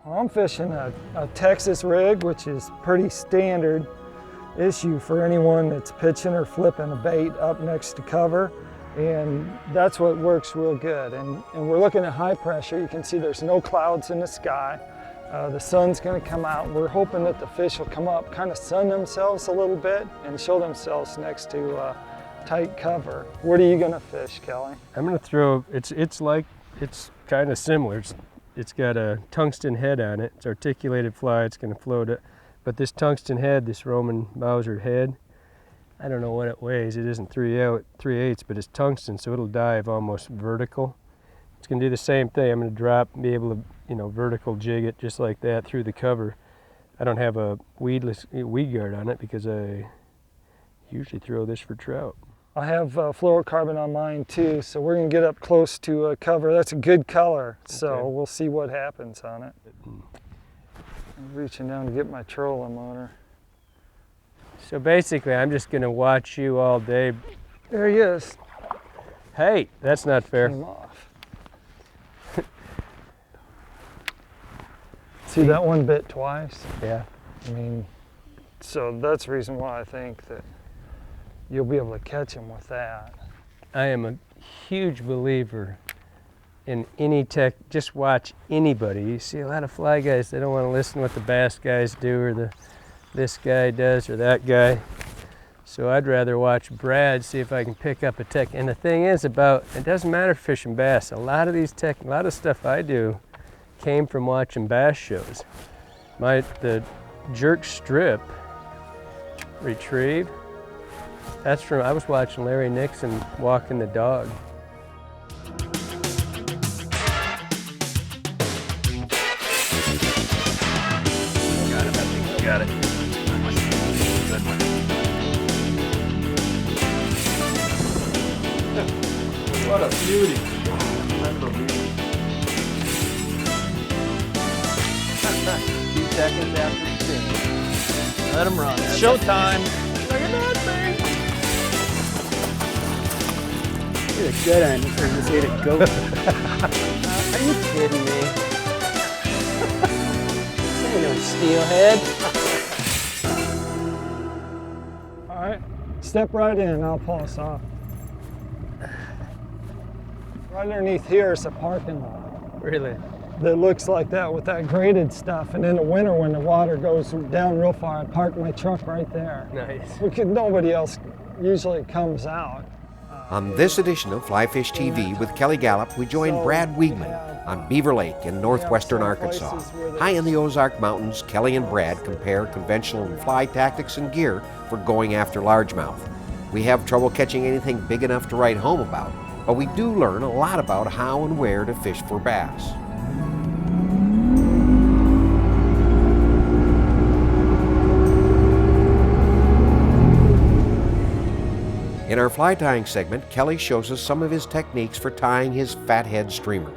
Well, I'm fishing a Texas rig, which is pretty standard issue for anyone that's pitching or flipping a bait up next to cover. And that's what works real good. And we're looking at high pressure. You can see there's no clouds in the sky. The sun's going to come out. We're hoping that the fish will come up, kind of sun themselves a little bit and show themselves next to tight cover. What are you going to fish, Kelly? I'm going to throw, it's kind of similar. It's got a tungsten head on it. It's articulated fly. It's going to float it. But this tungsten head, this Roman Mauser head, I don't know what it weighs. It isn't 3/8, but it's tungsten, so it'll dive almost vertical. It's going to do the same thing. I'm going to drop, be able to, vertical jig it just like that through the cover. I don't have a weed guard on it because I usually throw this for trout. I have fluorocarbon on mine too, so we're going to get up close to cover. That's a good color, so okay. We'll see what happens on it. I'm reaching down to get my trolling motor. So basically, I'm just going to watch you all day. There he is. Hey, that's not fair. Came off. See, that one bit twice? Yeah. I mean, so that's the reason why I think that you'll be able to catch him with that. I am a huge believer in any tech. Just watch anybody. You see a lot of fly guys, they don't want to listen to what the bass guys do or this guy does or that guy. So I'd rather watch Brad, see if I can pick up a tech. And the thing is it doesn't matter fishing bass. A lot of stuff I do came from watching bass shows. The jerk strip retrieve, that's from, I was watching Larry Nixon walking the dog. Got it, I think we got it. Good one. What a beauty. Unbelievable. 2 seconds after spin. Let him run. It's showtime. Look at that thing. You're a good one for just ate a goat. Are you kidding me? Ain't no steelhead. All right, step right in, I'll pull us off. Right underneath here is a parking lot. Really? That looks like that with that graded stuff. And in the winter when the water goes down real far, I park my truck right there. Nice. Nobody else usually comes out. On this edition of Fly Fish TV with Kelly Galloup, we join Brad Wiegman on Beaver Lake in northwestern Arkansas. High in the Ozark Mountains, Kelly and Brad compare conventional fly tactics and gear for going after largemouth. We have trouble catching anything big enough to write home about, but we do learn a lot about how and where to fish for bass. In our fly tying segment, Kelly shows us some of his techniques for tying his fathead streamer.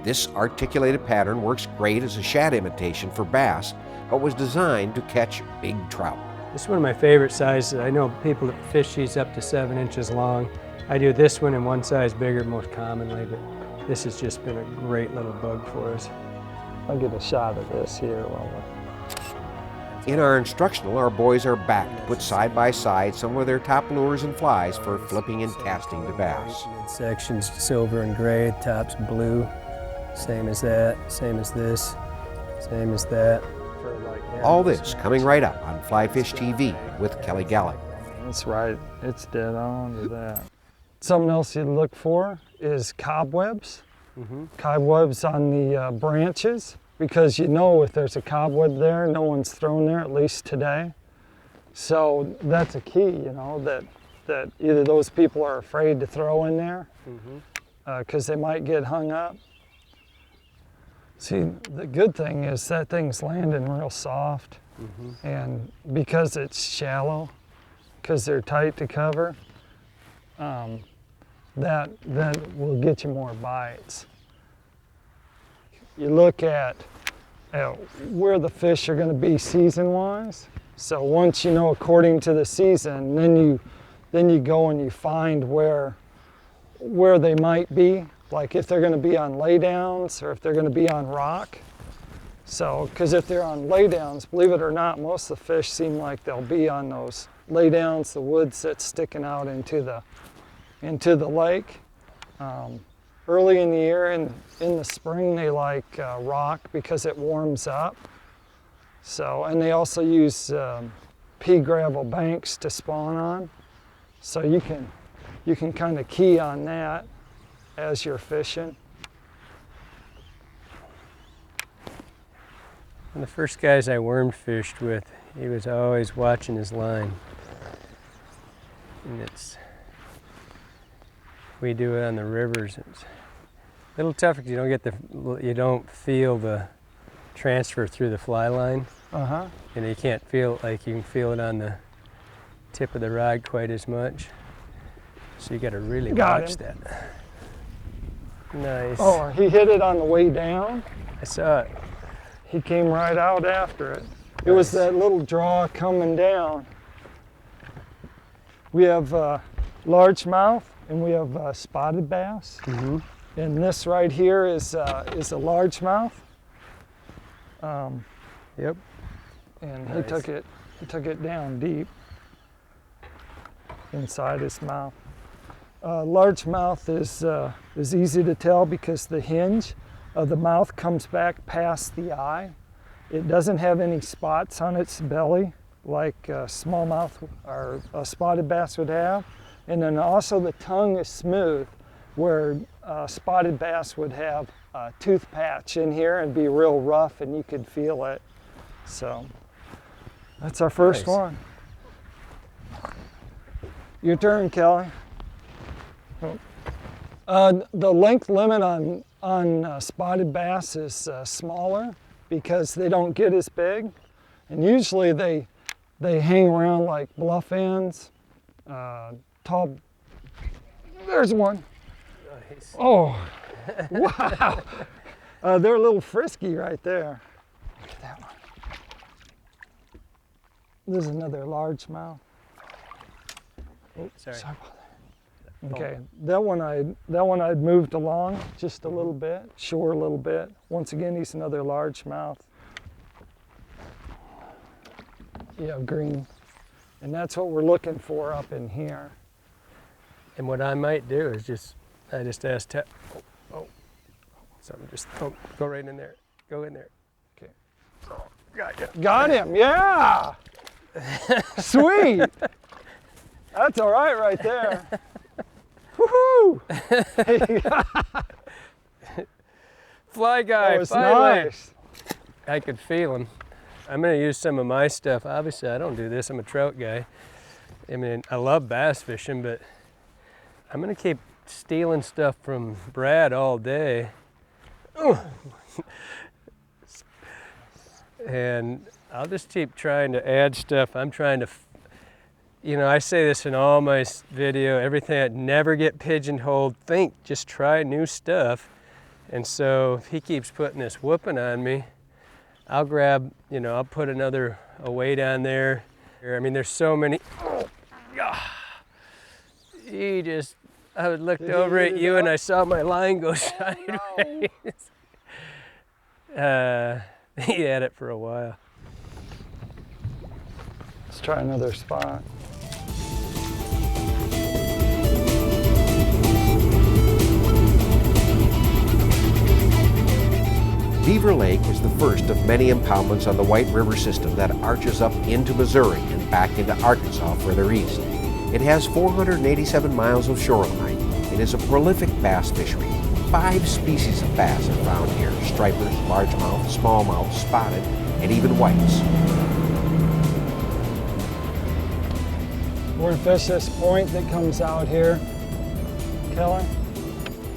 This articulated pattern works great as a shad imitation for bass, but was designed to catch big trout. This is one of my favorite sizes. I know people that fish these up to 7 inches long. I do this one in one size bigger most commonly, but this has just been a great little bug for us. I'll get a shot of this here while we're... In our instructional, our boys are back to put side by side some of their top lures and flies for flipping and casting to bass. Sections silver and gray, tops blue. Same as that, same as this, same as that. All this coming right up on Fly Fish TV with Kelly Galloup. That's right, it's dead on to that. Something else you look for is cobwebs. Cobwebs on the branches, because you know if there's a cobweb there, no one's thrown there, at least today. So that's a key, that either those people are afraid to throw in there because they might get hung up. See, the good thing is that thing's landing real soft, and because it's shallow, because they're tight to cover, that will get you more bites. You look at where the fish are going to be season-wise. So once you know according to the season, then you go and you find where they might be, like if they're going to be on laydowns or if they're going to be on rock. So, because if they're on laydowns, believe it or not, most of the fish seem like they'll be on those laydowns, the woods that's sticking out into the lake. Early in the year, in the spring, they like rock because it warms up. So, and they also use pea gravel banks to spawn on. So you can kind of key on that as you're fishing. One of the first guys I worm fished with, he was always watching his line. And we do it on the rivers. It's a little tougher because you don't feel the transfer through the fly line. Uh-huh. And you can't feel it like you can feel it on the tip of the rod quite as much. So you got to really watch that. Nice. Oh, he hit it on the way down. I saw it. He came right out after it. It was that little draw coming down. We have largemouth and we have spotted bass. Mm-hmm. And this right here is a largemouth. Yep. And Nice. he took it down deep inside his mouth. Largemouth is easy to tell because the hinge of the mouth comes back past the eye. It doesn't have any spots on its belly like smallmouth or a spotted bass would have. And then also the tongue is smooth, where spotted bass would have a tooth patch in here and be real rough and you could feel it. So that's our first Nice. one. Your turn, Kelly. The length limit on spotted bass is smaller because they don't get as big, and usually they hang around like bluff ends, tall. There's one. Nice. Oh, wow! They're a little frisky right there. Look at that one. There's another largemouth. Sorry. Sorry about that. Okay, that one I'd moved along just a little bit, shore a little bit. Once again, he's another largemouth. Yeah, green. And that's what we're looking for up in here. And what I might do is I just ask something, go right in there. Go in there. Okay. Oh, got you. Got him, yeah! Sweet! That's all right there. Woohoo! Fly guy, That was finally. nice. I could feel him. I'm gonna use some of my stuff. Obviously, I don't do this. I'm a trout guy. I mean, I love bass fishing, but I'm gonna keep stealing stuff from Brad all day. And I'll just keep trying to add stuff. I'm trying to, I say this in all my video, everything, I'd never get pigeonholed. Just try new stuff. And so if he keeps putting this whooping on me, I'll grab, I'll put a weight on there. I mean, there's so many. I looked over at you and I saw my line go sideways. He had it for a while. Let's try another spot. Beaver Lake is the first of many impoundments on the White River system that arches up into Missouri and back into Arkansas further east. It has 487 miles of shoreline and is a prolific bass fishery. 5 species of bass are found here: stripers, largemouth, smallmouth, spotted, and even whites. We're gonna fish this point that comes out here, Kelly,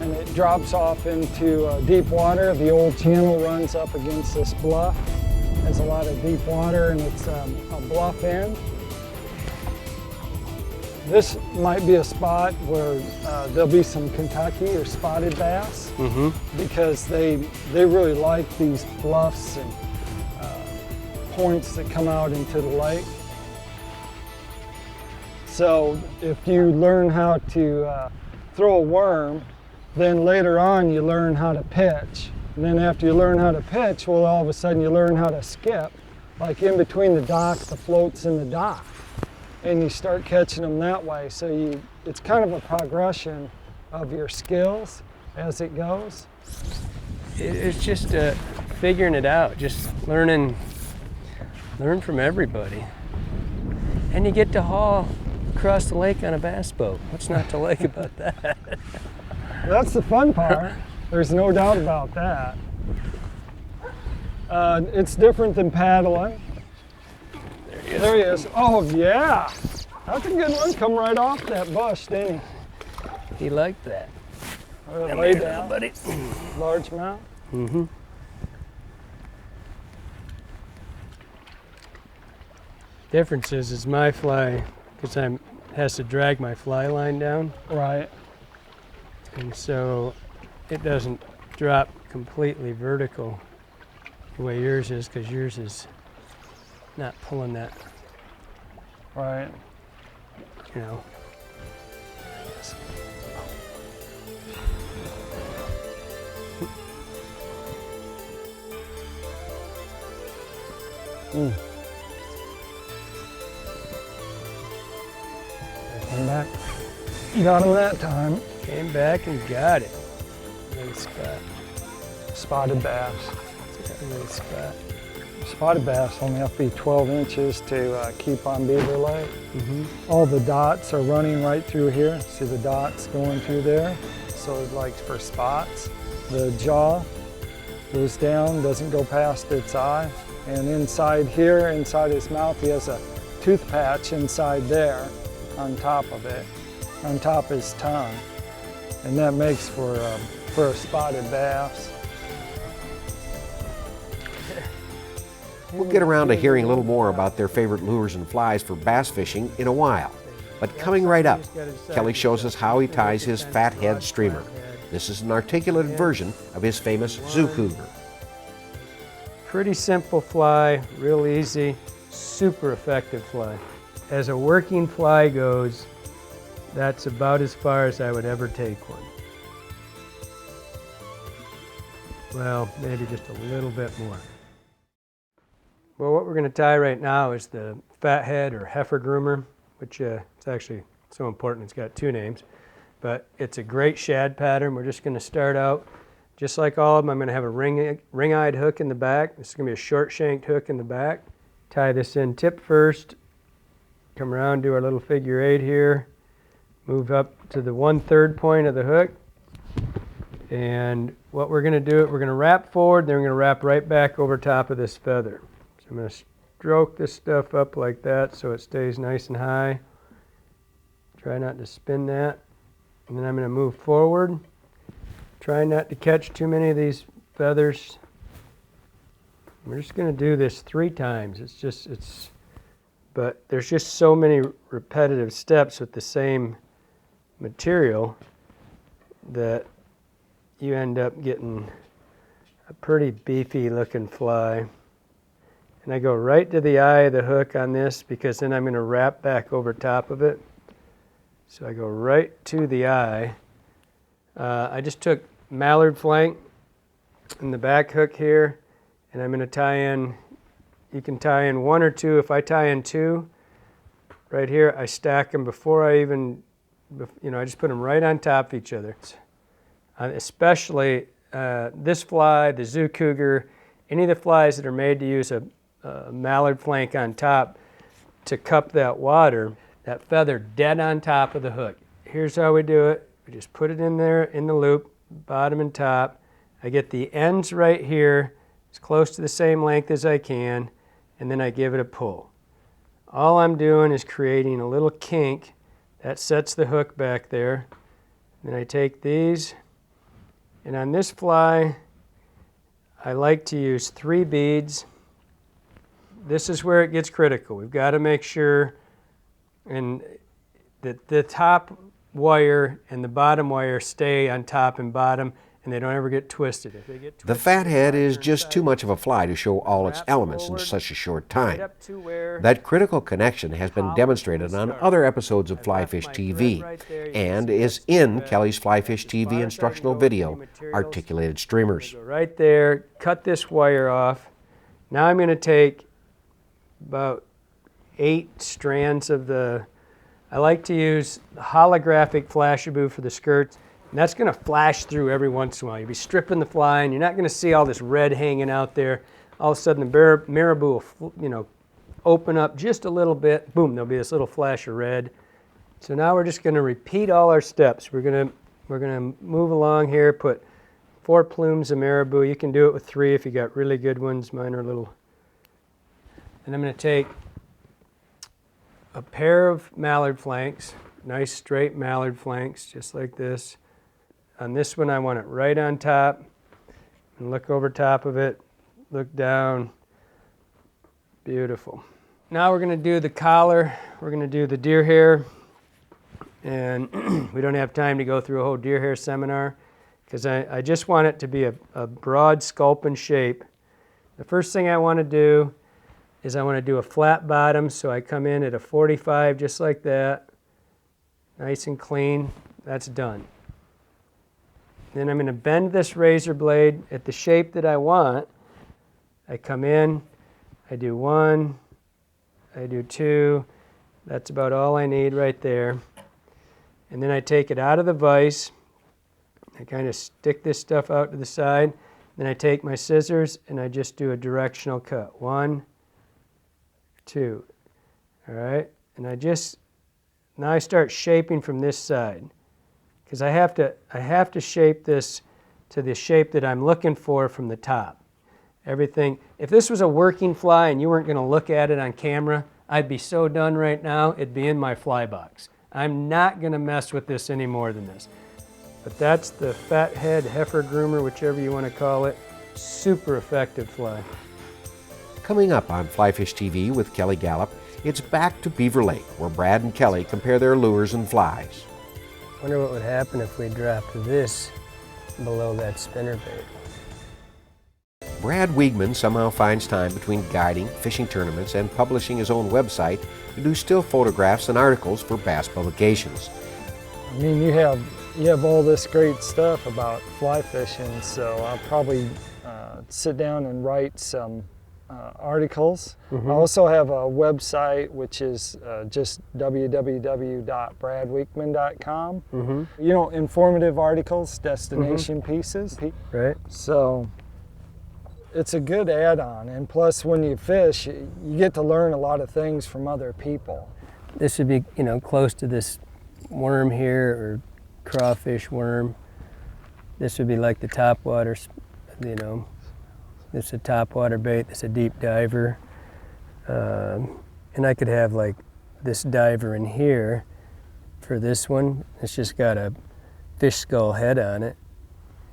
and it drops off into deep water. The old channel runs up against this bluff. There's a lot of deep water and it's a bluff end. This might be a spot where there'll be some Kentucky or spotted bass, because they really like these bluffs and points that come out into the lake. So if you learn how to throw a worm, then later on you learn how to pitch. And then after you learn how to pitch, well, all of a sudden you learn how to skip, like in between the dock, the floats, and the dock. And you start catching them that way. So it's kind of a progression of your skills as it goes. It's just figuring it out, just learn from everybody. And you get to haul across the lake on a bass boat. What's not to like about that? That's the fun part. There's no doubt about that. It's different than paddling. There he is. Oh, yeah. That's a good one. Come right off that bush, didn't he? He liked that. Lay down. Buddy. Largemouth. Mm-hmm. Difference is my fly, because has to drag my fly line down. Right. And so it doesn't drop completely vertical the way yours is, because yours is not pulling that, Right. you know. Mm. Came back. Got him that time. Came back and got it. Nice spot. Spotted bass. Nice spot. Spotted bass only have to be 12 inches to keep on Beaver Lake. Mm-hmm. All the dots are running right through here. See the dots going through there? So it's like for spots. The jaw goes down, doesn't go past its eye. And inside here, inside his mouth, he has a tooth patch inside there on top of it, on top of his tongue. And that makes for a spotted bass. We'll get around to hearing a little more about their favorite lures and flies for bass fishing in a while. But coming right up, Kelly shows us how he ties his fathead streamer. This is an articulated version of his famous zoo cougar. Pretty simple fly, real easy, super effective fly. As a working fly goes, that's about as far as I would ever take one. Well, maybe just a little bit more. Well, what we're going to tie right now is the fathead or heifer groomer, which it's actually so important it's got two names. But it's a great shad pattern. We're just going to start out just like all of them. I'm going to have a ring-eyed hook in the back. This is going to be a short-shanked hook in the back. Tie this in tip first. Come around, do our little figure 8 here. Move up to the 1/3 point of the hook. And what we're going to do, we're going to wrap forward, then we're going to wrap right back over top of this feather. So I'm going to stroke this stuff up like that so it stays nice and high. Try not to spin that. And then I'm going to move forward. Try not to catch too many of these feathers. We're just going to do this 3 times. But there's just so many repetitive steps with the same material that you end up getting a pretty beefy looking fly. And I go right to the eye of the hook on this because then I'm going to wrap back over top of it. So I go right to the eye. I just took mallard flank in the back hook here, and I'm going to tie in, you can tie in 1 or 2. If I tie in 2, right here, I stack them before I even, I just put them right on top of each other. Especially this fly, the zoo cougar, any of the flies that are made to use a mallard flank on top to cup that water, that feather dead on top of the hook. Here's how we do it. We just put it in there in the loop, bottom and top. I get the ends right here, as close to the same length as I can, and then I give it a pull. All I'm doing is creating a little kink that sets the hook back there. Then I take these, and on this fly, I like to use 3 beads. This is where it gets critical. We've got to make sure that the top wire and the bottom wire stay on top and bottom, and they don't ever get twisted. If they get twisted, The fathead is just too much of a fly to show all its elements in such a short time. That critical connection has been demonstrated on other episodes of Fly Fish TV and is in Kelly's Fly Fish TV instructional video, Articulated Streamers. Go right there, cut this wire off. Now I'm going to take about 8 strands of the, I like to use holographic flashaboo for the skirts, and that's going to flash through every once in a while. You'll be stripping the fly, and you're not going to see all this red hanging out there. All of a sudden, the marabou will, open up just a little bit. Boom, there'll be this little flash of red. So now we're just going to repeat all our steps. We're going to move along here, put 4 plumes of marabou. You can do it with 3 if you got really good ones. Mine are a little. And I'm going to take a pair of mallard flanks, nice straight mallard flanks, just like this. On this one, I want it right on top. And look over top of it, look down. Beautiful. Now we're going to do the collar. We're going to do the deer hair. And we don't have time to go through a whole deer hair seminar because I just want it to be a broad sculpin shape. The first thing I want to do is I want to do a flat bottom, so I come in at a 45 just like that, nice and clean. That's done. Then I'm going to bend this razor blade at the shape that I want. I come in, I do 1, I do 2. That's about all I need right there. And then I take it out of the vise. I kind of stick this stuff out to the side. Then I take my scissors and I just do a directional cut. 1, 2. All right? And now I start shaping from this side. Because I have to shape this to the shape that I'm looking for from the top. Everything. If this was a working fly and you weren't going to look at it on camera, I'd be so done right now, it'd be in my fly box. I'm not going to mess with this any more than this. But that's the fathead heifer groomer, whichever you want to call it. Super effective fly. Coming up on Fly Fish TV with Kelly Galloup, it's back to Beaver Lake, where Brad and Kelly compare their lures and flies. I wonder what would happen if we dropped this below that spinnerbait. Brad Wiegman somehow finds time between guiding, fishing tournaments, and publishing his own website to do still photographs and articles for bass publications. I mean, you have all this great stuff about fly fishing, so I'll probably sit down and write some articles. I also have a website which is just www.bradweekman.com. Informative articles, destination pieces. Right. So it's a good add-on, and plus when you fish, you get to learn a lot of things from other people. This would be, close to this worm here, or crawfish worm. This would be like the topwater, this is a topwater bait, this is a deep diver. And I could have like this diver in here for this one. It's just got a fish skull head on it,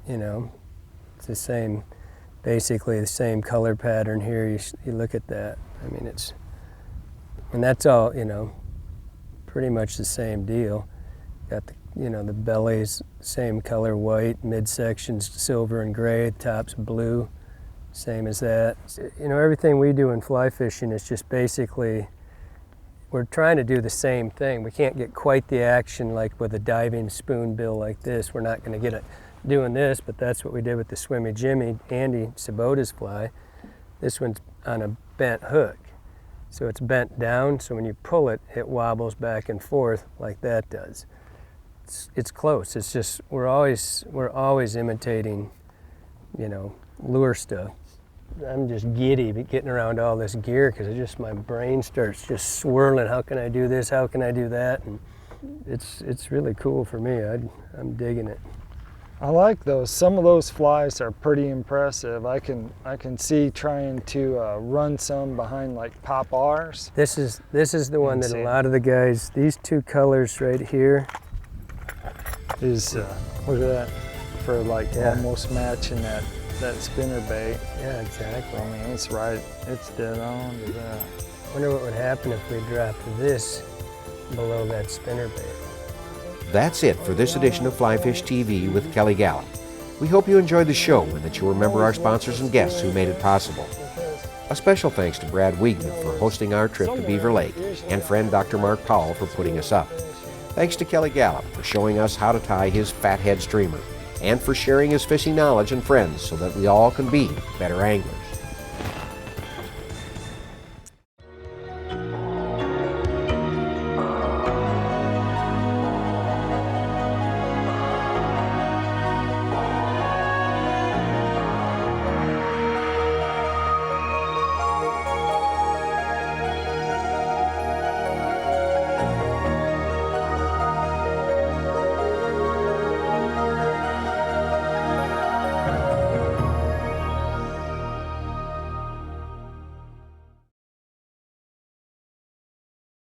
It's the same, basically the same color pattern here. You look at that. I mean, and that's all, pretty much the same deal. Got the, the belly's same color, white, midsections silver and gray, top's blue, same as that. Everything we do in fly fishing is just basically, we're trying to do the same thing. We can't get quite the action like with a diving spoonbill like this. We're not going to get it doing this, but that's what we did with the Swimmy Jimmy, Andy Sabota's fly. This one's on a bent hook. So it's bent down, so when you pull it, it wobbles back and forth like that does. It's close. It's just, we're always imitating, lure stuff. I'm just giddy getting around all this gear because my brain starts just swirling. How can I do this? How can I do that? And it's really cool for me. I'm digging it. I like those. Some of those flies are pretty impressive. I can see trying to run some behind like pop R's. This is the one that a lot of the guys, these 2 colors right here is look at that, for like almost matching that spinner bait. Yeah, exactly. I mean, it's dead on to that. I wonder what would happen if we dropped this below that spinner bait. That's it for this edition of Fly Fish TV with Kelly Galloup. We hope you enjoyed the show and that you'll remember our sponsors and guests who made it possible. A special thanks to Brad Wiegman for hosting our trip to Beaver Lake, and friend Dr. Mark Powell for putting us up. Thanks to Kelly Galloup for showing us how to tie his fathead streamer, and for sharing his fishing knowledge and friends so that we all can be better anglers.